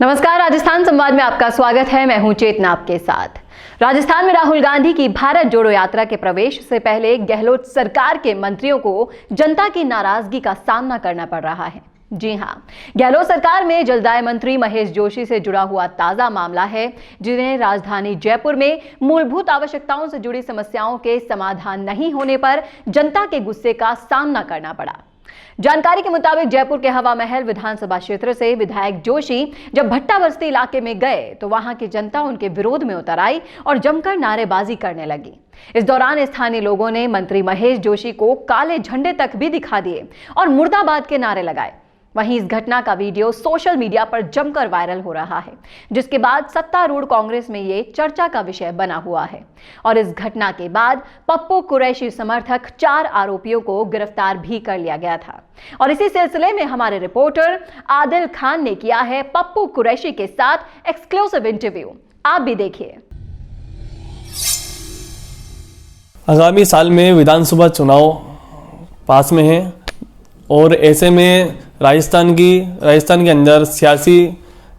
नमस्कार, राजस्थान संवाद में आपका स्वागत है। मैं हूं चेतना आपके साथ। राजस्थान में राहुल गांधी की भारत जोड़ो यात्रा के प्रवेश से पहले गहलोत सरकार के मंत्रियों को जनता की नाराजगी का सामना करना पड़ रहा है। जी हां, गहलोत सरकार में जलदाय मंत्री महेश जोशी से जुड़ा हुआ ताजा मामला है, जिन्हें राजधानी जयपुर में मूलभूत आवश्यकताओं से जुड़ी समस्याओं के समाधान नहीं होने पर जनता के गुस्से का सामना करना पड़ा। जानकारी के मुताबिक जयपुर के हवा महल विधानसभा क्षेत्र से विधायक जोशी जब भट्टा बस्ती इलाके में गए तो वहां की जनता उनके विरोध में उतर आई और जमकर नारेबाजी करने लगी। इस दौरान स्थानीय लोगों ने मंत्री महेश जोशी को काले झंडे तक भी दिखा दिए और मुर्दाबाद के नारे लगाए। वहीं इस घटना का वीडियो सोशल मीडिया पर जमकर वायरल हो रहा है, जिसके बाद सत्तारूढ़ कांग्रेस में ये चर्चा का विषय बना हुआ है। और इस घटना के बाद पप्पू कुरैशी समर्थक 4 आरोपियों को गिरफ्तार भी कर लिया गया था। और इसी सिलसिले में हमारे रिपोर्टर आदिल खान ने किया है पप्पू कुरैशी के साथ एक्सक्लूसिव इंटरव्यू। आप भी देखिए। आगामी साल में विधानसभा चुनाव पास में है और ऐसे में राजस्थान के अंदर सियासी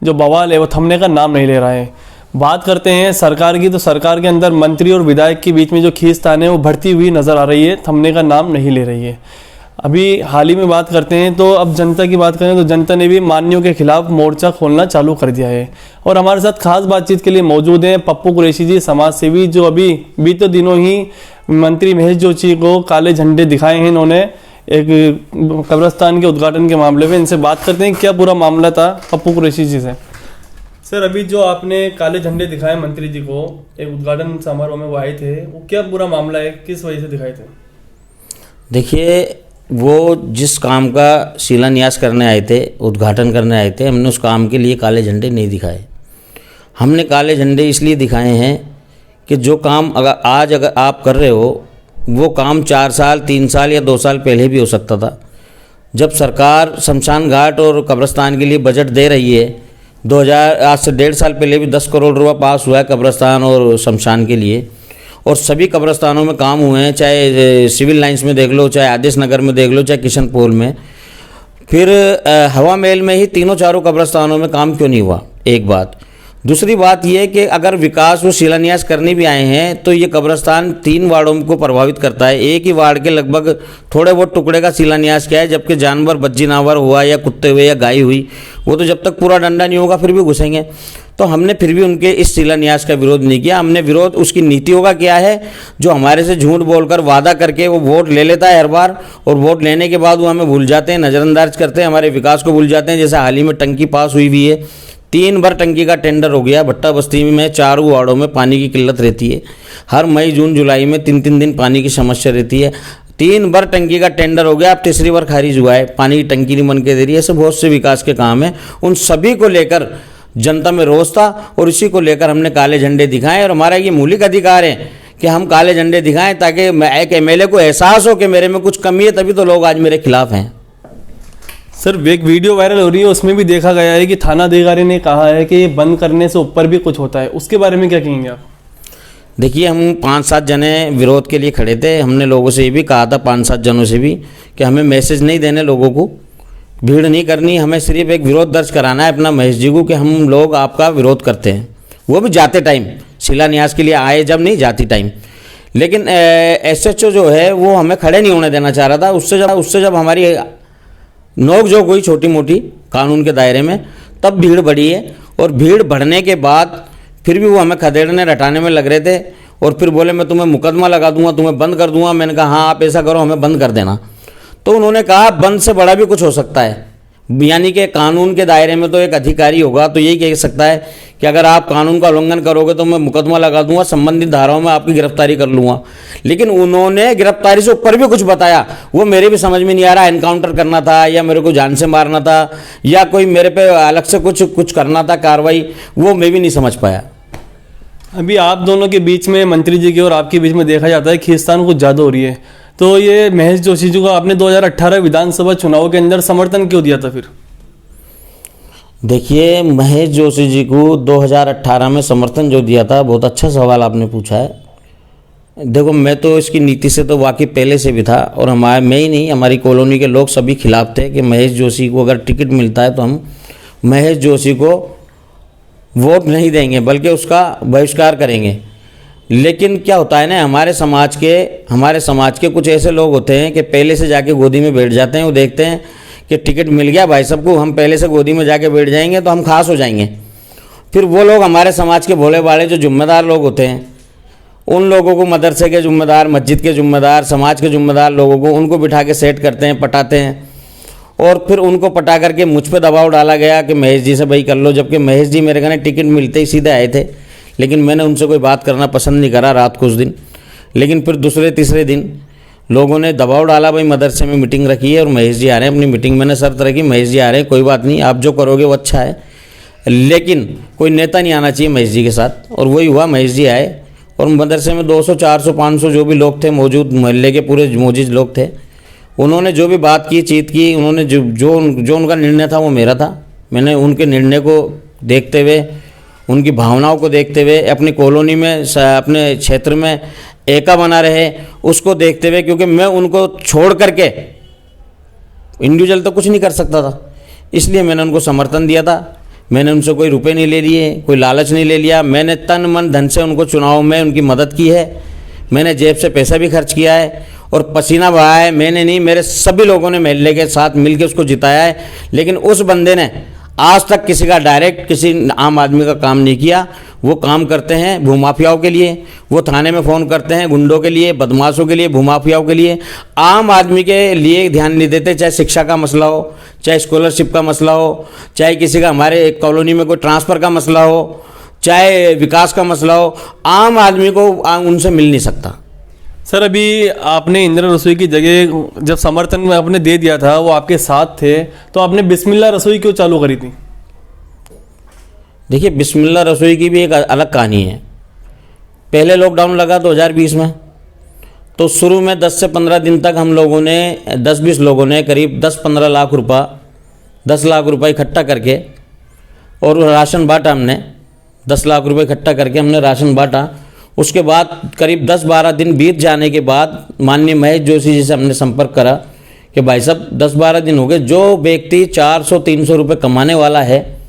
जो बवाल है वो थमने का नाम नहीं ले रहा है। बात करते हैं सरकार की, तो सरकार के अंदर मंत्री और विधायक के बीच में जो खींचतान है वो बढ़ती हुई नज़र आ रही है, थमने का नाम नहीं ले रही है। अभी हाल ही में बात करते हैं तो अब जनता की बात करें तो जनता ने भी मान्यों के खिलाफ मोर्चा खोलना चालू कर दिया है। और हमारे साथ खास बातचीत के लिए मौजूद हैं पप्पू कुरैशी जी, समाज सेवी, जो अभी बीते दिनों ही मंत्री महेश जोशी को काले झंडे दिखाए हैं इन्होंने एक कब्रिस्तान के उद्घाटन के मामले में। इनसे बात करते हैं क्या पूरा मामला था पप्पू कुरैशी जी से। सर, अभी जो आपने काले झंडे दिखाए मंत्री जी को एक उद्घाटन समारोह में वो आए थे, वो क्या पूरा मामला है, किस वजह से दिखाए थे? देखिए, वो जिस काम का शिलान्यास करने आए थे, उद्घाटन करने आए थे, हमने उस काम के लिए काले झंडे नहीं दिखाए। हमने काले झंडे इसलिए दिखाए हैं कि जो काम अगर आप कर रहे हो वो काम 4 साल 3 साल या 2 साल पहले भी हो सकता था। जब सरकार शमशान घाट और कब्रिस्तान के लिए बजट दे रही है, आज से 1.5 साल पहले भी 10 करोड़ रुपया पास हुआ है कब्रिस्तान और शमशान के लिए, और सभी कब्रिस्तानों में काम हुए हैं, चाहे सिविल लाइंस में देख लो, चाहे आदेश नगर में देख लो, चाहे किशनपोल में। फिर हवा महल में ही 3-4 कब्रिस्तानों में काम क्यों नहीं हुआ? एक बात। दूसरी बात यह कि अगर विकास व शिलान्यास करने भी आए हैं तो ये कब्रिस्तान 3 वार्डों को प्रभावित करता है। एक ही वार्ड के लगभग थोड़े बहुत टुकड़े का शिलान्यास किया है, जबकि जानवर बज्जीनावर हुआ या कुत्ते हुए या गाय हुई, वो तो जब तक पूरा डंडा नहीं होगा फिर भी घुसेंगे। तो हमने फिर भी उनके इस शिलान्यास का विरोध नहीं किया। हमने विरोध उसकी नीतियों का किया है, जो हमारे से झूठ बोलकर वादा करके वो वोट ले लेता है हर बार, और वोट लेने के बाद वो हमें भूल जाते हैं, नज़रअंदाज करते हैं, हमारे विकास को भूल जाते हैं। जैसे हाल ही में टंकी पास हुई भी है, 3 बार टंकी का टेंडर हो गया। भट्टा बस्ती में 4 वार्डों में पानी की किल्लत रहती है। हर मई जून जुलाई में 3-3 दिन पानी की समस्या रहती है। 3 बार टंकी का टेंडर हो गया, अब तीसरी बार खारिज हुआ है, पानी की टंकी नहीं बन के दे रही है। ऐसे बहुत से विकास के काम हैं, उन सभी को लेकर जनता में रोष था और इसी को लेकर हमने काले झंडे दिखाए। और हमारा ये मौलिक अधिकार है कि हम काले झंडे दिखाएं, ताकि एक एमएलए को एहसास हो कि मेरे में कुछ कमी है, तभी तो लोग आज मेरे खिलाफ हैं। सर, एक वीडियो वायरल हो रही है, उसमें भी देखा गया है कि थाना अधिकारी ने कहा है कि ये बंद करने से ऊपर भी कुछ होता है, उसके बारे में क्या कहेंगे आप? देखिए, हम 5-7 जने विरोध के लिए खड़े थे। हमने लोगों से ये भी कहा था, 5-7 जनों से भी, कि हमें मैसेज नहीं देने, लोगों को भीड़ नहीं करनी, हमें सिर्फ एक विरोध दर्ज कराना है अपना महेश जी को कि हम लोग आपका विरोध करते हैं। वो भी जाते टाइम, शिलान्यास के लिए आए जब नहीं, जाती टाइम। लेकिन एसएचओ जो है वो हमें खड़े नहीं होने देना चाह रहा था। उससे जब हमारी नोकझोंक हुई छोटी मोटी कानून के दायरे में, तब भीड़ बढ़ी है। और भीड़ बढ़ने के बाद फिर भी वो हमें खदेड़ने रटाने में लग रहे थे, और फिर बोले मैं तुम्हें मुकदमा लगा दूंगा, तुम्हें बंद कर दूंगा। मैंने कहा हाँ, आप ऐसा करो, हमें बंद कर देना। तो उन्होंने कहा बंद से बड़ा भी कुछ हो सकता है, यानी कि कानून के दायरे में तो एक अधिकारी होगा तो यही कह सकता है कि अगर आप कानून का उल्लंघन करोगे तो मैं मुकदमा लगा दूंगा, संबंधित धाराओं में आपकी गिरफ्तारी कर लूँगा। लेकिन उन्होंने गिरफ्तारी से ऊपर भी कुछ बताया, वो मेरे भी समझ में नहीं आ रहा। एनकाउंटर करना था या मेरे को जान से मारना था या कोई मेरे पे अलग से कुछ करना था कार्रवाई, वो मैं भी नहीं समझ पाया। अभी आप दोनों के बीच में, मंत्री जी के और आपके बीच में देखा जाता है खींचतान कुछ ज़्यादा हो रही है, तो ये महेश जोशी जी को आपने 2018 विधानसभा चुनाव के अंदर समर्थन क्यों दिया था फिर? देखिए, महेश जोशी जी को 2018 में समर्थन जो दिया था, बहुत अच्छा सवाल आपने पूछा है। देखो, मैं तो इसकी नीति से तो वाकिफ पहले से भी था, और मैं ही नहीं, हमारी कॉलोनी के लोग सभी खिलाफ थे कि महेश जोशी को अगर टिकट मिलता है तो हम महेश जोशी को वोट नहीं देंगे बल्कि उसका बहिष्कार करेंगे। लेकिन क्या होता है ना, हमारे समाज के कुछ ऐसे लोग होते हैं कि पहले से जाके गोदी में बैठ जाते हैं। वो देखते हैं कि टिकट मिल गया भाई साहब को, हम पहले से गोदी में जाके बैठ जाएंगे तो हम खास हो जाएंगे। फिर वो लोग हमारे समाज के भोले भाले जो जिम्मेदार लोग होते हैं, उन लोगों को, मदरसे के जिम्मेदार, मस्जिद के जिम्मेदार, समाज के जिम्मेदार लोगों को, उनको बिठा के सेट करते हैं, पटाते हैं। और फिर उनको पटा करके मुझ पे दबाव डाला गया कि महेश जी से भाई कर लो, जबकि महेश जी मेरे कहने टिकट मिलते ही सीधे आए थे। लेकिन मैंने उनसे कोई बात करना पसंद नहीं करा रात कुछ दिन। लेकिन फिर दूसरे तीसरे दिन लोगों ने दबाव डाला, भाई मदरसे में मीटिंग रखी है और महेश जी आ रहे हैं अपनी मीटिंग। मैंने शर्त रखी, महेश जी आ रहे हैं, कोई बात नहीं, आप जो करोगे वो अच्छा है, लेकिन कोई नेता नहीं आना चाहिए महेश जी के साथ। और वही हुआ, महेश जी आए और मदरसे में 200, 400, 500 जो भी लोग थे मौजूद, मोहल्ले के पूरे मौजूद लोग थे, उन्होंने जो भी बात की, चीत की, उन्होंने जो उनका निर्णय था वो मेरा था। मैंने उनके निर्णय को देखते हुए, उनकी भावनाओं को देखते हुए, अपनी कॉलोनी में, अपने क्षेत्र में एका बना रहे उसको देखते हुए, क्योंकि मैं उनको छोड़ करके इंडिविजुअल तो कुछ नहीं कर सकता था, इसलिए मैंने उनको समर्थन दिया था। मैंने उनसे कोई रुपए नहीं ले लिए, कोई लालच नहीं ले लिया। मैंने तन मन धन से उनको चुनाव में उनकी मदद की है। मैंने जेब से पैसा भी खर्च किया है और पसीना बहाया है। मैंने नहीं, मेरे सभी लोगों ने महल्ले के साथ मिलकर उसको जिताया है। लेकिन उस बंदे ने आज तक किसी का डायरेक्ट, किसी आम आदमी का काम नहीं किया। वो काम करते हैं भूमाफियाओं के लिए, वो थाने में फ़ोन करते हैं गुंडों के लिए, बदमाशों के लिए, भूमाफियाओं के लिए। आम आदमी के लिए ध्यान नहीं देते, चाहे शिक्षा का मसला हो, चाहे स्कॉलरशिप का मसला हो, चाहे किसी का हमारे कॉलोनी में कोई ट्रांसफ़र का मसला हो, चाहे विकास का मसला हो, आम आदमी को उनसे मिल नहीं सकता। सर, अभी आपने इंदिरा रसोई की जगह जब समर्थन में आपने दे दिया था, वो आपके साथ थे, तो आपने बिस्मिल्लाह रसोई क्यों चालू करी थी? देखिए, बिस्मिल्लाह रसोई की भी एक अलग कहानी है। पहले लॉकडाउन लगा 2020 में, तो शुरू में 10 से 15 दिन तक हम लोगों ने, 10-20 लोगों ने करीब 10-15 लाख रुपया, 10 लाख रुपये इकट्ठा करके और राशन बांटा हमने। 10 लाख रुपये इकट्ठा करके हमने राशन बांटा। उसके बाद करीब 10-12 दिन बीत जाने के बाद माननीय महेश जोशी जी से हमने संपर्क करा कि भाई साहब 10-12 दिन हो गए, जो व्यक्ति 400-300 रुपये कमाने वाला है,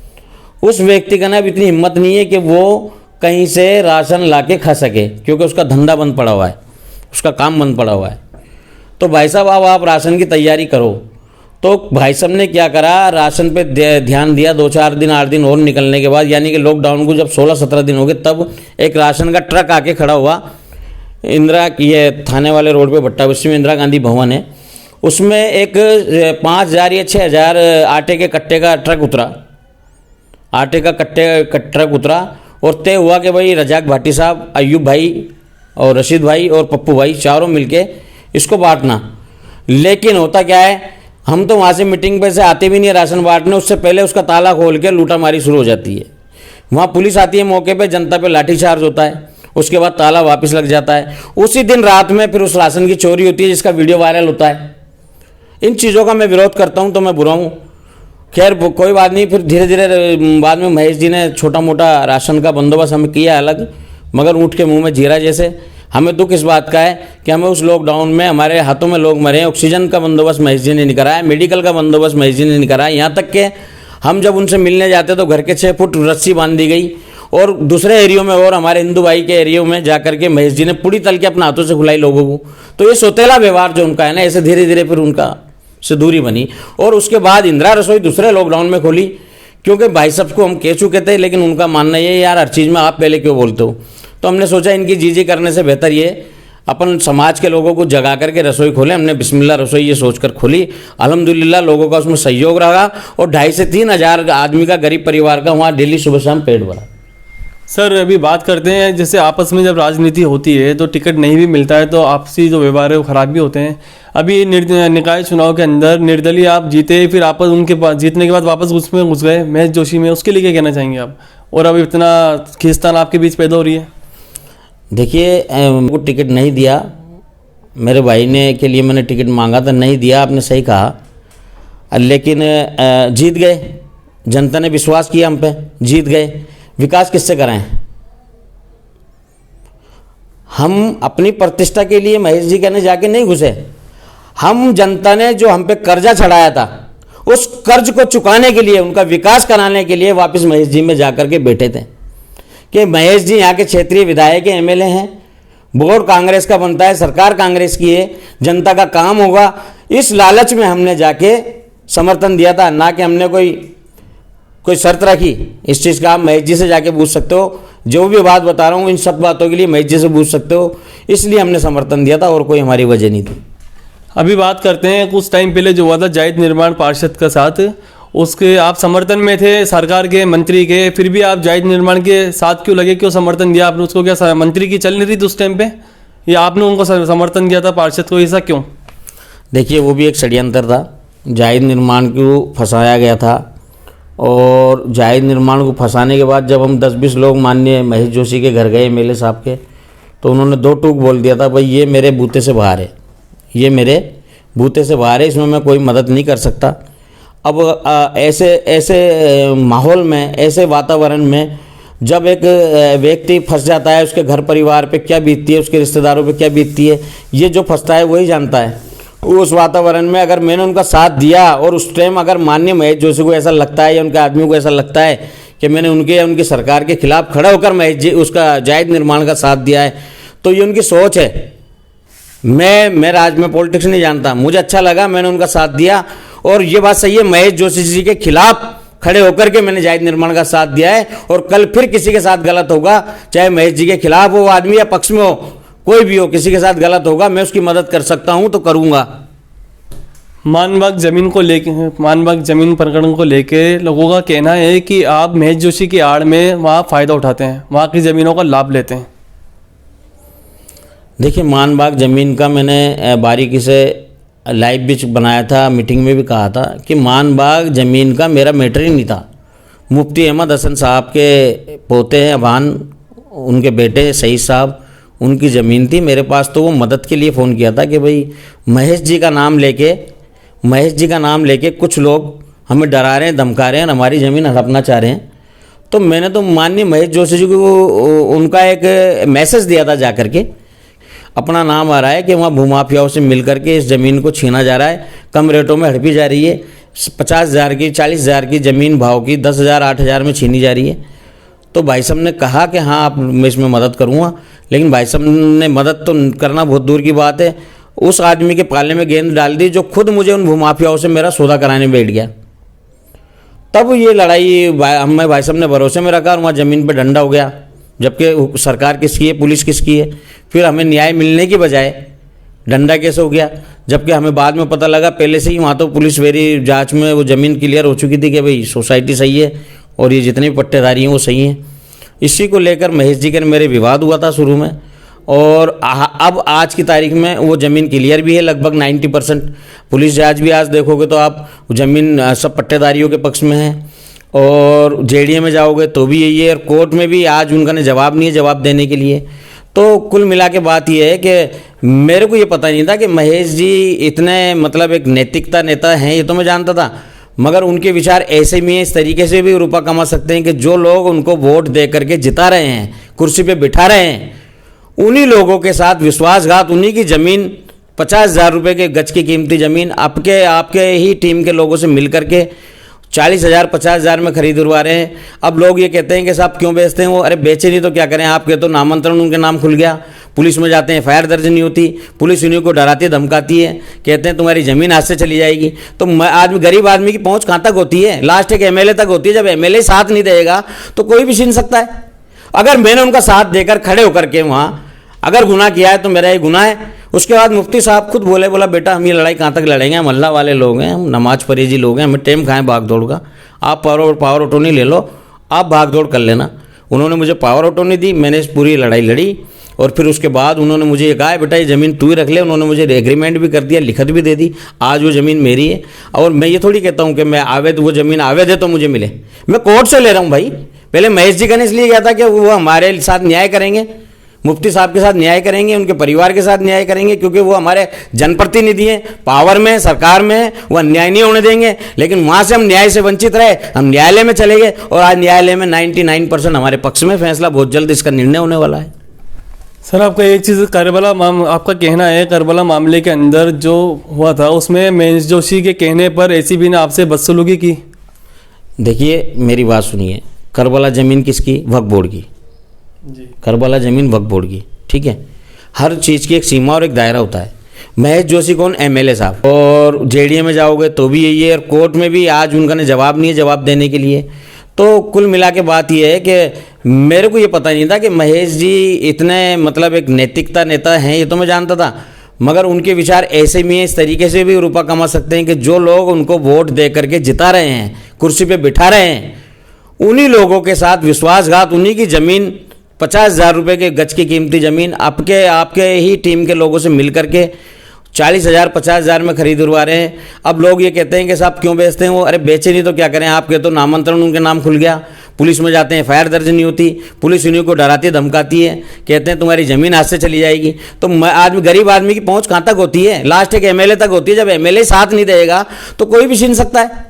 उस व्यक्ति का ना अब इतनी हिम्मत नहीं है कि वो कहीं से राशन ला के खा सके, क्योंकि उसका धंधा बंद पड़ा हुआ है, उसका काम बंद पड़ा हुआ है। तो भाई साहब अब आप राशन की तैयारी करो। तो भाई साहब ने क्या करा, राशन पे ध्यान दिया। 2-4 दिन 8 दिन और निकलने के बाद, यानी कि लॉकडाउन को जब 16-17 दिन हो गए, तब एक राशन का ट्रक आके खड़ा हुआ इंदिरा, ये थाने वाले रोड पे भट्टा बस्ती में इंदिरा गांधी भवन है, उसमें एक 5,000 या 6,000 आटे के कट्टे का ट्रक उतरा। आटे का ट्रक उतरा और तय हुआ कि भाई रजाक भाटी साहब, अयूब भाई और रशीद भाई और पप्पू भाई चारों मिलके इसको बांटना। लेकिन होता क्या है, हम तो वहाँ से मीटिंग पे से आते भी नहीं है राशन बांटने, उससे पहले उसका ताला खोल के लूटामारी शुरू हो जाती है। वहाँ पुलिस आती है मौके पे, जनता पे लाठीचार्ज होता है, उसके बाद ताला वापस लग जाता है। उसी दिन रात में फिर उस राशन की चोरी होती है, जिसका वीडियो वायरल होता है। इन चीज़ों का मैं विरोध करता हूँ तो मैं बुरा हूँ। खैर कोई बात नहीं, फिर धीरे धीरे बाद में महेश जी ने छोटा मोटा राशन का बंदोबस्त हमें किया अलग, मगर ऊँट के मुँह में जीरा जैसे। हमें दुख इस बात का है कि हमें उस लॉकडाउन में हमारे हाथों में लोग मरे हैं। ऑक्सीजन का बंदोबस्त महेश जी ने नहीं कराया, मेडिकल का बंदोबस्त महेश जी ने नहीं कराया। यहाँ तक कि हम जब उनसे मिलने जाते तो घर के 6 फुट रस्सी बांध दी गई, और दूसरे एरियो में और हमारे हिंदू भाई के एरियो में जाकर के महेश जी ने पूरी तल के अपने हाथों से खिलाई लोगों को। तो ये सोतेला व्यवहार जो उनका है ना, ऐसे धीरे धीरे फिर उनका से दूरी बनी। और उसके बाद इंदिरा रसोई दूसरे लॉकडाउन में खोली, क्योंकि भाई साहब को हम कह चुके थे, लेकिन उनका मानना ये यार हर चीज़ में आप पहले क्यों बोलते हो। तो हमने सोचा इनकी जी करने से बेहतर ये अपन समाज के लोगों को जगा करके रसोई खोले। हमने बिस्मिल्लाह रसोई ये सोचकर खोली। अल्हम्दुलिल्लाह लोगों का उसमें सहयोग रहा और 2,500 से 3,000 आदमी का गरीब परिवार का वहाँ डेली सुबह शाम पेट भरा। सर, अभी बात करते हैं, जैसे आपस में जब राजनीति होती है तो टिकट नहीं भी मिलता है तो आपसी जो व्यवहार है वो खराब भी होते हैं। अभी निकाय चुनाव के अंदर निर्दलीय आप जीते, फिर आपस उनके पास जीतने के बाद वापस उसमें घुस गए महेश जोशी में, उसके लिए क्या कहना चाहेंगे आप? और अब इतना खींचतान आपके बीच पैदा हो रही है। देखिए, को टिकट नहीं दिया, मेरे भाई ने के लिए मैंने टिकट मांगा था, नहीं दिया, आपने सही कहा। लेकिन जीत गए, जनता ने विश्वास किया हम पे, जीत गए। विकास किससे कराएं? हम अपनी प्रतिष्ठा के लिए महेश जी कहने जाके नहीं घुसे। हम जनता ने जो हम पे कर्जा चढ़ाया था उस कर्ज को चुकाने के लिए, उनका विकास कराने के लिए वापस महेश जी में जाकर के बैठे थे कि महेश जी यहाँ के क्षेत्रीय विधायक हैं, एमएलए हैं, बोर्ड कांग्रेस का बनता है, सरकार कांग्रेस की है, जनता का काम होगा। इस लालच में हमने जाके समर्थन दिया था, ना कि हमने कोई शर्त रखी इस चीज़ का। आप महेश जी से जाके पूछ सकते हो, जो भी बात बता रहा हूँ इन सब बातों के लिए महेश जी से पूछ सकते हो, इसलिए हमने समर्थन दिया था और कोई हमारी वजह नहीं थी। अभी बात करते हैं कुछ टाइम पहले जो हुआ था जायद निर्माण पार्षद का साथ, उसके आप समर्थन में थे सरकार के, मंत्री के, फिर भी आप जायद निर्माण के साथ क्यों लगे, क्यों समर्थन दिया आपने उसको? क्या मंत्री की चल नहीं रही थी उस टाइम पे, या आपने उनको समर्थन दिया था पार्षद को, ऐसा क्यों? देखिए, वो भी एक षड्यंत्र था, जायद निर्माण को फंसाया गया था। और जायद निर्माण को फंसाने के बाद जब हम 10-20 लोग माननीय महेश जोशी के घर गए एमएलए साहब के, तो उन्होंने 2 टूक बोल दिया था, भाई ये मेरे बूते से बाहर है, ये मेरे बूते से बाहर है, इसमें मैं कोई मदद नहीं कर सकता। अब ऐसे माहौल में, ऐसे वातावरण में जब एक व्यक्ति फंस जाता है, उसके घर परिवार पे क्या बीतती है, उसके रिश्तेदारों पे क्या बीतती है, ये जो फंसता है वही जानता है। उस वातावरण में अगर मैंने उनका साथ दिया और उस टाइम अगर माननीय महेश जोशी को ऐसा लगता है या उनके आदमियों को ऐसा लगता है कि मैंने उनके या उनकी सरकार के खिलाफ खड़ा होकर महेश जी उसका जायद निर्माण का साथ दिया है, तो ये उनकी सोच है। मैं पॉलिटिक्स नहीं जानता, मुझे अच्छा लगा, मैंने उनका साथ दिया। और ये बात सही है, महेश जोशी जी के खिलाफ खड़े होकर के मैंने जायद निर्माण का साथ दिया है। और कल फिर किसी के साथ गलत होगा, चाहे महेश जी के खिलाफ हो आदमी या पक्ष में हो, कोई भी हो, किसी के साथ गलत होगा, मैं उसकी मदद कर सकता हूं तो करूंगा। मानबाग जमीन प्रकरण को लेके लोगों का कहना है कि आप महेश जोशी की आड़ में वहाँ फ़ायदा उठाते हैं, वहाँ की ज़मीनों का लाभ लेते हैं। देखिए, मानबाग ज़मीन का मैंने बारीकी से लाइव भी बनाया था, मीटिंग में भी कहा था कि मानबाग ज़मीन का मेरा मैटर ही नहीं था। मुफ्ती अहमद हसन साहब के पोते हैं अभान, उनके बेटे सईद साहब, उनकी ज़मीन थी मेरे पास। तो वो मदद के लिए फ़ोन किया था कि भाई महेश जी का नाम लेके कुछ लोग हमें डरा रहे हैं, धमका रहे हैं, हमारी ज़मीन हड़पना चाह रहे हैं। तो मैंने तो माननीय महेश जोशी जी को उनका एक मैसेज दिया था जाकर के, अपना नाम आ रहा है कि वहाँ भूमाफियाओं से मिल करके इस ज़मीन को छीना जा रहा है, कम रेटों में हड़पी जा रही है, 50,000 की 40,000 की ज़मीन भाव की 10,000 8,000 में छीनी जा रही है। तो भाई साहब ने कहा कि हाँ आप मैं इसमें मदद करूँगा, लेकिन भाई साहब ने मदद तो करना बहुत दूर की बात है, उस आदमी के पाले में गेंद डाल दी जो खुद मुझे उन भूमाफियाओं से मेरा सौदा कराने बैठ गया। तब ये लड़ाई हमें भाई साहब ने भरोसे में रखा और वहाँ ज़मीन पर डंडा हो गया, जबकि सरकार किसकी है, पुलिस किसकी है। फिर हमें न्याय मिलने की बजाय डंडा कैसे हो गया, जबकि हमें बाद में पता लगा पहले से ही वहाँ तो पुलिस वेरी जांच में वो ज़मीन क्लियर हो चुकी थी कि भाई सोसाइटी सही है और ये जितने भी पट्टेदारी हैं वो सही हैं। इसी को लेकर महेश जी के मेरे विवाद हुआ था शुरू में, और अब आज की तारीख में वो ज़मीन क्लियर भी है लगभग 90%। पुलिस जांच भी आज देखोगे तो आप ज़मीन सब पट्टेदारियों के पक्ष में है, और जेडीए में जाओगे तो भी यही है, और कोर्ट में भी आज उनका जवाब नहीं है जवाब देने के लिए। तो कुल मिला के बात यह है कि मेरे को ये पता नहीं था कि महेश जी इतने मतलब एक नैतिकता नेता हैं, ये तो मैं जानता था, मगर उनके विचार ऐसे भी हैं, इस तरीके से भी रुपया कमा सकते हैं कि जो लोग उनको वोट दे करके जिता रहे हैं, कुर्सी पे बिठा रहे हैं, उन्हीं लोगों के साथ विश्वासघात, उन्हीं की ज़मीन 50,000 रुपये के गज की कीमती ज़मीन आपके ही टीम के लोगों से मिल करके 40,000 50,000 में खरीद उड़वा रहे हैं। अब लोग ये कहते हैं कि साहब क्यों बेचते हैं वो, अरे बेचे नहीं तो क्या करें, आपके तो नामांतरण उनके नाम खुल गया, पुलिस में जाते हैं एफआईआर दर्ज नहीं होती, पुलिस उन्हीं को डराती धमकाती है, कहते हैं तुम्हारी ज़मीन हाथ से चली जाएगी। तो आदमी गरीब आदमी की पहुँच कहाँ तक होती है, लास्ट एक एमएलए तक होती है। जब एमएलए साथ नहीं देगा तो कोई भी छीन सकता है। अगर मैंने उनका साथ देकर खड़े होकर के वहाँ अगर गुनाह किया है तो मेरा ये गुनाह है। उसके बाद मुफ्ती साहब खुद बोला बेटा हम ये लड़ाई कहाँ तक लड़ेंगे, हम अल्लाह वाले लोग हैं, हम नमाज परहेजी लोग हैं, हमें टेम खाएं भाग दौड़ का, आप पावर ऑटोनी ले लो, आप भाग दौड़ कर लेना। उन्होंने मुझे पावर ऑटोनी दी, मैंने इस पूरी लड़ाई लड़ी, और फिर उसके बाद उन्होंने मुझे ये कहा बेटा ये ज़मीन तू ही रख ले। उन्होंने मुझे एग्रीमेंट भी कर दिया, लिखत भी दे दी, आज वो ज़मीन मेरी है। और मैं ये थोड़ी कहता हूँ कि मैं आवेद वो ज़मीन आवेद है तो मुझे मिले, मैं कोर्ट से ले रहा हूँ भाई। पहले महेश जी का इसलिए गया था कि वो हमारे साथ न्याय करेंगे, मुफ्ती साहब के साथ न्याय करेंगे, उनके परिवार के साथ न्याय करेंगे, क्योंकि वो हमारे जनप्रतिनिधि हैं, पावर में सरकार में, वो अन्याय नहीं होने देंगे। लेकिन वहाँ से हम न्याय से वंचित रहे, हम न्यायालय में चले गए, और आज न्यायालय में 99% हमारे पक्ष में फैसला, बहुत जल्द इसका निर्णय होने वाला है। सर आपका एक चीज़ आपका कहना है करबला मामले के अंदर जो हुआ था उसमें महेश जोशी के कहने पर एसीबी ने आपसे बदसलूकी की। देखिए मेरी बात सुनिए, करबला ज़मीन किसकी? वक्फ बोर्ड की। जी। करबला ज़मीन वक्फ बोर्ड की, ठीक है। हर चीज़ की एक सीमा और एक दायरा होता है। महेश जोशी कौन? एमएलए साहब। और जेडीए में जाओगे तो भी यही है, और कोर्ट में भी आज उनका ने जवाब नहीं है जवाब देने के लिए। तो कुल मिला के बात यह है कि मेरे को ये पता नहीं था कि महेश जी इतने मतलब एक नैतिकता नेता हैं, ये तो मैं जानता था, मगर उनके विचार ऐसे भी हैं, इस तरीके से भी रुपया कमा सकते हैं कि जो लोग उनको वोट दे करके जिता रहे हैं, कुर्सी पे बिठा रहे हैं, उन्हीं लोगों के साथ विश्वासघात, उन्हीं की ज़मीन 50,000 रुपये के गज की कीमती ज़मीन आपके ही टीम के लोगों से मिल करके 40,000 50,000 में खरीद उड़वा रहे हैं। अब लोग ये कहते हैं कि साहब क्यों बेचते हैं वो? अरे बेचे नहीं तो क्या करें? आपके तो नामांतरण उनके नाम खुल गया, पुलिस में जाते हैं, एफआईआर दर्ज नहीं होती, पुलिस उन्हीं को डराती धमकाती है, कहते हैं तुम्हारी ज़मीन हाथ से चली जाएगी। तो आदमी, गरीब आदमी की पहुँच कहाँ तक होती है? लास्ट एक एमएलए तक होती है। जब एमएलए साथ नहीं देगा तो कोई भी छीन सकता है।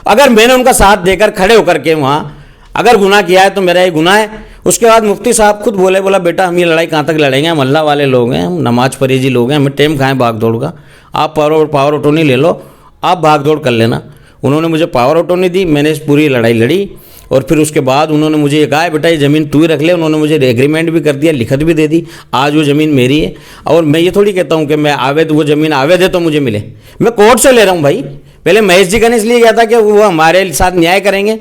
अगर मैंने उनका साथ देकर खड़े होकर के वहाँ अगर गुनाह किया है तो मेरा ये गुनाह है। उसके बाद मुफ्ती साहब खुद बोला बेटा हम ये लड़ाई कहाँ तक लड़ेंगे, हम अल्लाह वाले लोग हैं, हम नमाज परहेजी लोग हैं, हमें टेम खाएं भाग दौड़ का, आप पावर ऑटोनी ले लो, आप भाग दौड़ कर लेना। उन्होंने मुझे पावर ऑटोनी दी, मैंने इस पूरी लड़ाई लड़ी, और फिर उसके बाद उन्होंने मुझे ये कहा बेटा ये ज़मीन तू ही रख ले। उन्होंने मुझे एग्रीमेंट भी कर दिया, लिखत भी दे दी, आज वो ज़मीन मेरी है। और मैं ये थोड़ी कहता हूँ कि मैं आवेद, वो ज़मीन आवेद है तो मुझे मिले, मैं कोर्ट से ले रहा हूँ भाई। पहले महेश जी का ने इसलिए गया था कि वो हमारे साथ न्याय करेंगे,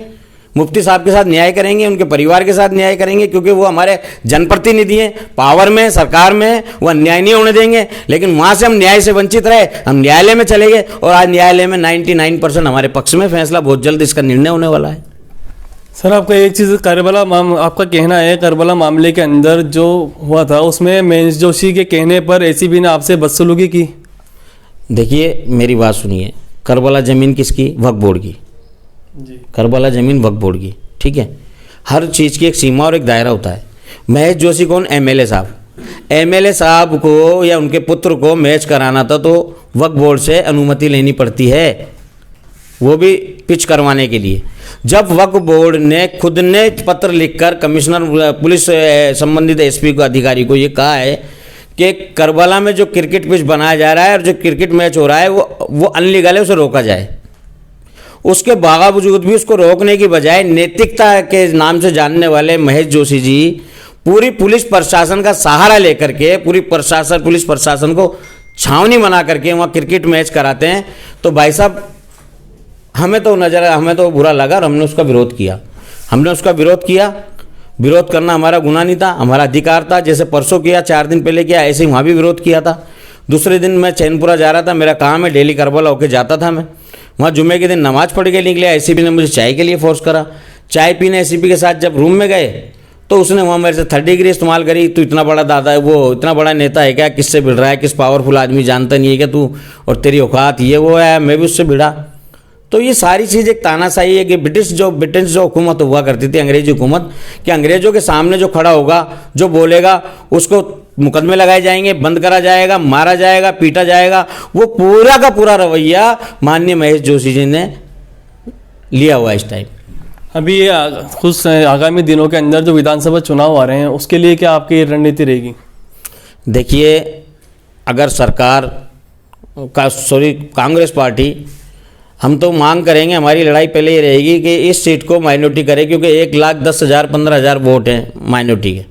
मुफ्ती साहब के साथ न्याय करेंगे, उनके परिवार के साथ न्याय करेंगे, क्योंकि वो हमारे जनप्रतिनिधि हैं, पावर में, सरकार में, वो अन्याय नहीं होने देंगे। लेकिन वहाँ से हम न्याय से वंचित रहे, हम न्यायालय में चले गए, और आज न्यायालय में 99% हमारे पक्ष में फैसला, बहुत जल्द इसका निर्णय होने वाला है। सर आपका एक चीज़ आपका कहना है करबला मामले के अंदर जो हुआ था उसमें महेश जोशी के कहने पर एसीबी ने आपसे बदसलूकी की। देखिए मेरी बात सुनिए, करबला ज़मीन किसकी? वक्फ बोर्ड की। जी। करबला ज़मीन वक्फ बोर्ड की, ठीक है। हर चीज़ की एक सीमा और एक दायरा होता है। महेश जोशी कौन? एमएलए साहब। एमएलए साहब को या उनके पुत्र को मैच कराना था तो वक्फ बोर्ड से अनुमति लेनी पड़ती है, वो भी पिच करवाने के लिए। जब वक्फ बोर्ड ने खुद ने पत्र लिखकर कमिश्नर पुलिस संबंधित एसपी को, अधिकारी को ये कहा है कि करबला में जो क्रिकेट पिच बनाया जा रहा है और जो क्रिकेट मैच हो रहा है वो अनलीगल है, उसे रोका जाए। उसके बावजूद भी उसको रोकने की बजाय नैतिकता के नाम से जानने वाले महेश जोशी जी पूरी पुलिस प्रशासन का सहारा लेकर के पुलिस प्रशासन को छावनी बना करके वहाँ क्रिकेट मैच कराते हैं। तो भाई साहब हमें तो बुरा लगा और हमने उसका विरोध किया। विरोध करना हमारा गुनाह नहीं था, हमारा अधिकार था। जैसे परसों किया, 4 दिन पहले किया, ऐसे ही वहाँ भी विरोध किया था। दूसरे दिन मैं चैनपुरा जा रहा था, मेरा काम है, डेली करबला होके जाता था मैं। वहाँ जुम्मे के दिन नमाज पढ़ के निकले, एसीपी ने मुझे चाय के लिए फोर्स करा। चाय पीने एसीपी के साथ जब रूम में गए तो उसने वहाँ मेरे से 3rd डिग्री इस्तेमाल करी। तू इतना बड़ा दादा है, वो इतना बड़ा नेता है क्या? किससे भिड़ रहा है? किस पावरफुल आदमी जानता नहीं है क्या तू? और तेरी औकात ये वो है। मैं भी उससे भिड़ा। तो ये सारी चीज़ एक तानाशाही है कि ब्रिटिश जो हुकूमत हुआ करती थी, अंग्रेजी हुकूमत, कि अंग्रेजों के सामने जो खड़ा होगा, जो बोलेगा, उसको मुकदमे लगाए जाएंगे, बंद करा जाएगा, मारा जाएगा, पीटा जाएगा। वो पूरा का पूरा रवैया माननीय महेश जोशी जी ने लिया हुआ इस टाइम। अभी ये कुछ आगामी दिनों के अंदर जो विधानसभा चुनाव आ रहे हैं उसके लिए क्या आपकी रणनीति रहेगी? देखिए, अगर कांग्रेस पार्टी, हम तो मांग करेंगे, हमारी लड़ाई पहले ये रहेगी कि इस सीट को माइनॉरिटी करे, क्योंकि 1,10,000 15,000 वोट हैं माइनॉरिटी के।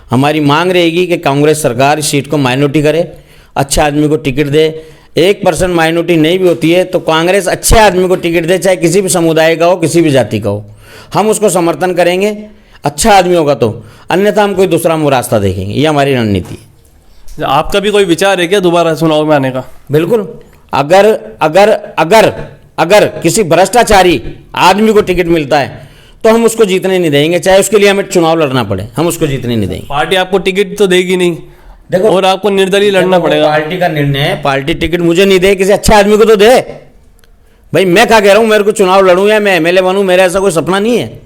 हमारी मांग रहेगी कि कांग्रेस सरकार इस सीट को माइनॉरिटी करे, अच्छे आदमी को टिकट दे। 1% माइनॉरिटी नहीं भी होती है तो कांग्रेस अच्छे आदमी को टिकट दे, चाहे किसी भी समुदाय का हो, किसी भी जाति का हो, हम उसको समर्थन करेंगे, अच्छा आदमी होगा तो। अन्यथा हम कोई दूसरा रास्ता देखेंगे। ये हमारी रणनीति है। आपका भी कोई विचार है क्या दोबारा चुनाव में आने का? बिल्कुल। अगर किसी भ्रष्टाचारी आदमी को टिकट मिलता है तो हम उसको जीतने नहीं देंगे, चाहे उसके लिए हमें चुनाव लड़ना पड़े, हम उसको जीतने नहीं देंगे। पार्टी आपको टिकट तो देगी नहीं, देखो, और आपको निर्दलीय लड़ना पड़ेगा। पार्टी का निर्णय है, पार्टी टिकट मुझे नहीं दे, किसी अच्छे आदमी को तो दे। भाई मैं क्या कह रहा हूँ, मेरे को चुनाव लड़ूं या मैं एमएलए बनूं, मेरा ऐसा कोई सपना नहीं है।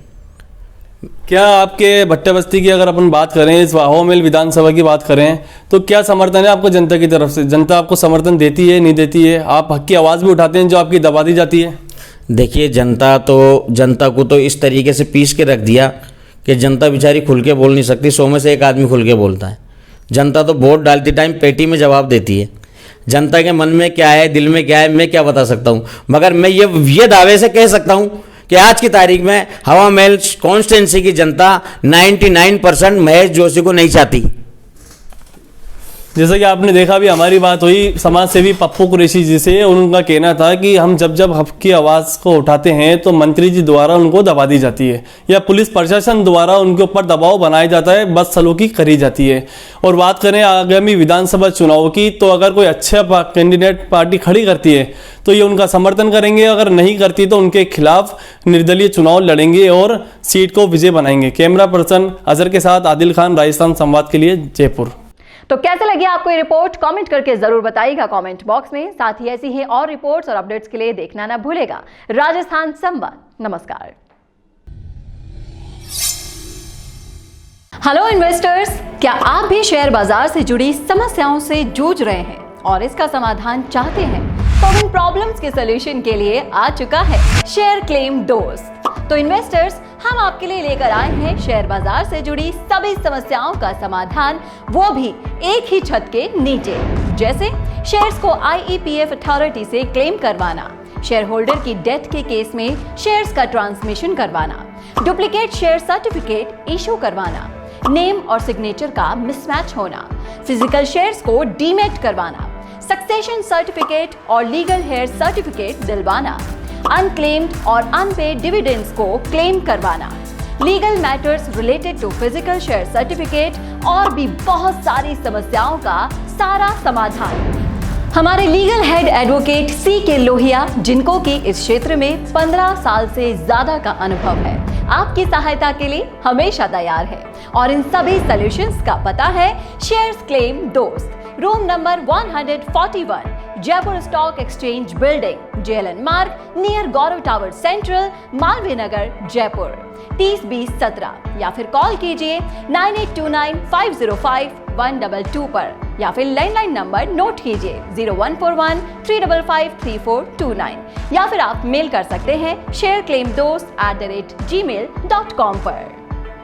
क्या आपके भट्टा बस्ती की अगर अपन बात करें, इस आहोमेल विधानसभा की बात करें, तो क्या समर्थन है आपको जनता की तरफ से? जनता आपको समर्थन देती है, नहीं देती है? आप हक की आवाज़ भी उठाते हैं जो आपकी दबा दी जाती है? देखिए, जनता को तो इस तरीके से पीस के रख दिया कि जनता बेचारी खुल के बोल नहीं सकती। 100 में से 1 आदमी खुल के बोलता है। जनता तो वोट डालती टाइम पेटी में जवाब देती है। जनता के मन में क्या है, दिल में क्या है, मैं क्या बता सकता हूँ। मगर मैं ये दावे से कह सकता हूँ कि आज की तारीख में हवा महल कॉन्स्टिट्यूंसी की जनता 99% महेश जोशी को नहीं चाहती। जैसा कि आपने देखा भी, हमारी बात हुई समाज सेवी पप्पू कुरैशी जी से। उनका कहना था कि हम जब हक की आवाज़ को उठाते हैं तो मंत्री जी द्वारा उनको दबा दी जाती है या पुलिस प्रशासन द्वारा उनके ऊपर दबाव बनाया जाता है, बदसलूकी करी जाती है। और बात करें आगामी विधानसभा चुनाव की, तो अगर कोई अच्छा कैंडिडेट पार्टी खड़ी करती है तो ये उनका समर्थन करेंगे, अगर नहीं करती तो उनके खिलाफ निर्दलीय चुनाव लड़ेंगे और सीट को विजय बनाएंगे। कैमरा पर्सन अजहर के साथ आदिल खान, राजस्थान संवाद के लिए जयपुर। तो कैसे लगी आपको ये रिपोर्ट, कमेंट करके जरूर बताइएगा कमेंट बॉक्स में। साथ ही ऐसी ही और रिपोर्ट्स और अपडेट्स के लिए देखना ना भूलेगा राजस्थान संवाद। नमस्कार। हेलो इन्वेस्टर्स, क्या आप भी शेयर बाजार से जुड़ी समस्याओं से जूझ रहे हैं और इसका समाधान चाहते हैं? तो इन प्रॉब्लम्स के सॉल्यूशन के लिए आ चुका है शेयर क्लेम दोस्त। तो इन्वेस्टर्स, हम आपके लिए लेकर आए हैं शेयर बाजार से जुड़ी सभी समस्याओं का समाधान, वो भी एक ही छत के नीचे। जैसे शेयर्स को IEPF अथॉरिटी से क्लेम करवाना, शेयर होल्डर की डेथ के केस में शेयर्स का ट्रांसमिशन करवाना, डुप्लीकेट शेयर सर्टिफिकेट इशू करवाना, नेम और सिग्नेचर का मिसमैच होना, फिजिकल शेयर्स को डीमेट करवाना, सक्सेशन सर्टिफिकेट और लीगल हेयर सर्टिफिकेट दिलवाना, अनक्लेम्ड और अनपेड डिविडेंड्स को क्लेम करवाना, legal matters related to physical share certificate और भी बहुत सारी समस्याओं का सारा समाधान। हमारे legal head advocate CK Lohia, जिनको कि इस क्षेत्र में 15 साल से ज्यादा का अनुभव है, आपकी सहायता के लिए हमेशा तैयार है। और इन सभी सॉल्यूशंस का पता है शेयर्स क्लेम दोस्त, room number 141, Jaipur stock exchange building, JLN मार्ग, नियर गौरव टावर सेंट्रल, मालवीय नगर, जयपुर 302017। या फिर कॉल कीजिए 9829505122 पर, या फिर लैंडलाइन नंबर नोट कीजिए 0141-355-3429, या फिर आप मेल कर सकते हैं shareclaimdost@gmail.com पर।